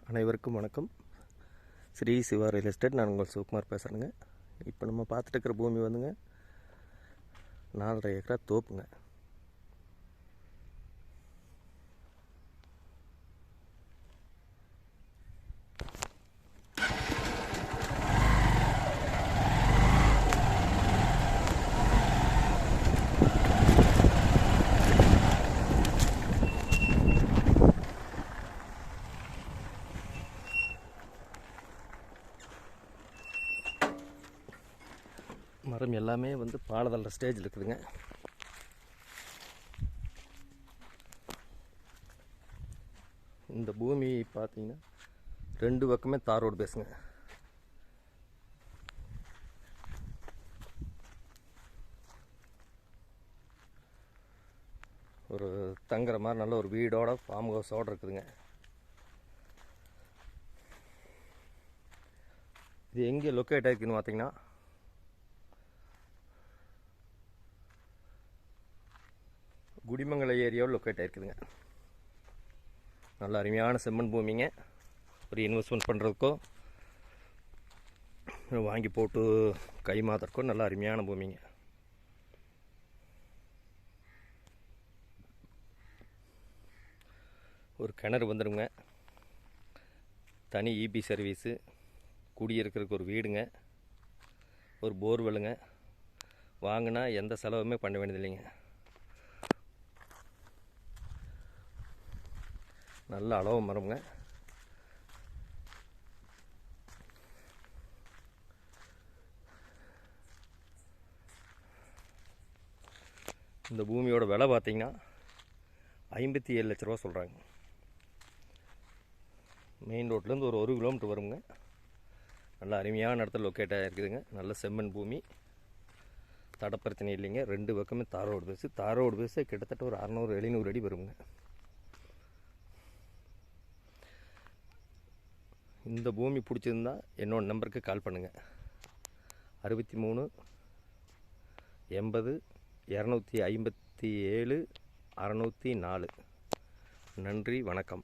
அனைவருக்கும் வணக்கம். Sri Siva real estate. நான் உங்கள் சிவகுமார் பேசுகிறேங்க. இப்போ நம்ம பார்த்துட்டு இருக்கிற பூமி வந்துங்க 4.5 ஏக்கரா தோப்புங்க. மரம் எல்லாமே வந்து பாலதல்ற ஸ்டேஜில் இருக்குதுங்க. இந்த பூமி பார்த்தீங்கன்னா 2 பக்கமே தார் ரோடு பேசுங்க. ஒரு தங்குற மாதிரி நல்ல ஒரு வீடோட ஃபார்ம் ஹவுஸோடு இருக்குதுங்க. இது எங்கே லொக்கேட் ஆகிருக்குன்னு பார்த்தீங்கன்னா குடிமங்கல ஏரியாவில் லொக்கேட் ஆகிருக்குதுங்க. நல்ல அருமையான செம்மண் பூமிங்க. ஒரு இன்வெஸ்ட்மெண்ட் பண்ணுறதுக்கோ வாங்கி போட்டு கை மாத்துறதுக்கோ நல்ல அருமையான பூமிங்க. ஒரு கிணறு வந்துடுங்க, தனி இபி சர்வீஸு, குடியிருக்கிறதுக்கு ஒரு வீடுங்க, ஒரு போர்வெல்லுங்க. வாங்கினா எந்த செலவுமே பண்ண வேண்டியதில்லைங்க. நல்ல அளவு மரம்ங்க. இந்த பூமியோட விலை பார்த்தீங்கன்னா 57 லட்ச ரூபா சொல்கிறாங்க. மெயின் ரோட்லேருந்து ஒரு 1 கிலோமீட்டர் வருங்க. நல்ல அருமையான இடத்துல லொக்கேட் ஆகிருக்குதுங்க. நல்ல செம்மண் பூமி, தட பிரச்சனை இல்லைங்க. 2 பக்கமே தார் ரோடு பேஸு. தார் ரோடு பேஸு கிட்டத்தட்ட ஒரு 600-700 அடி வருங்க. இந்த பூமி பிடிச்சிருந்தா என்னோட நம்பருக்கு கால் பண்ணுங்கள். 63 80 257 604. நன்றி, வணக்கம்.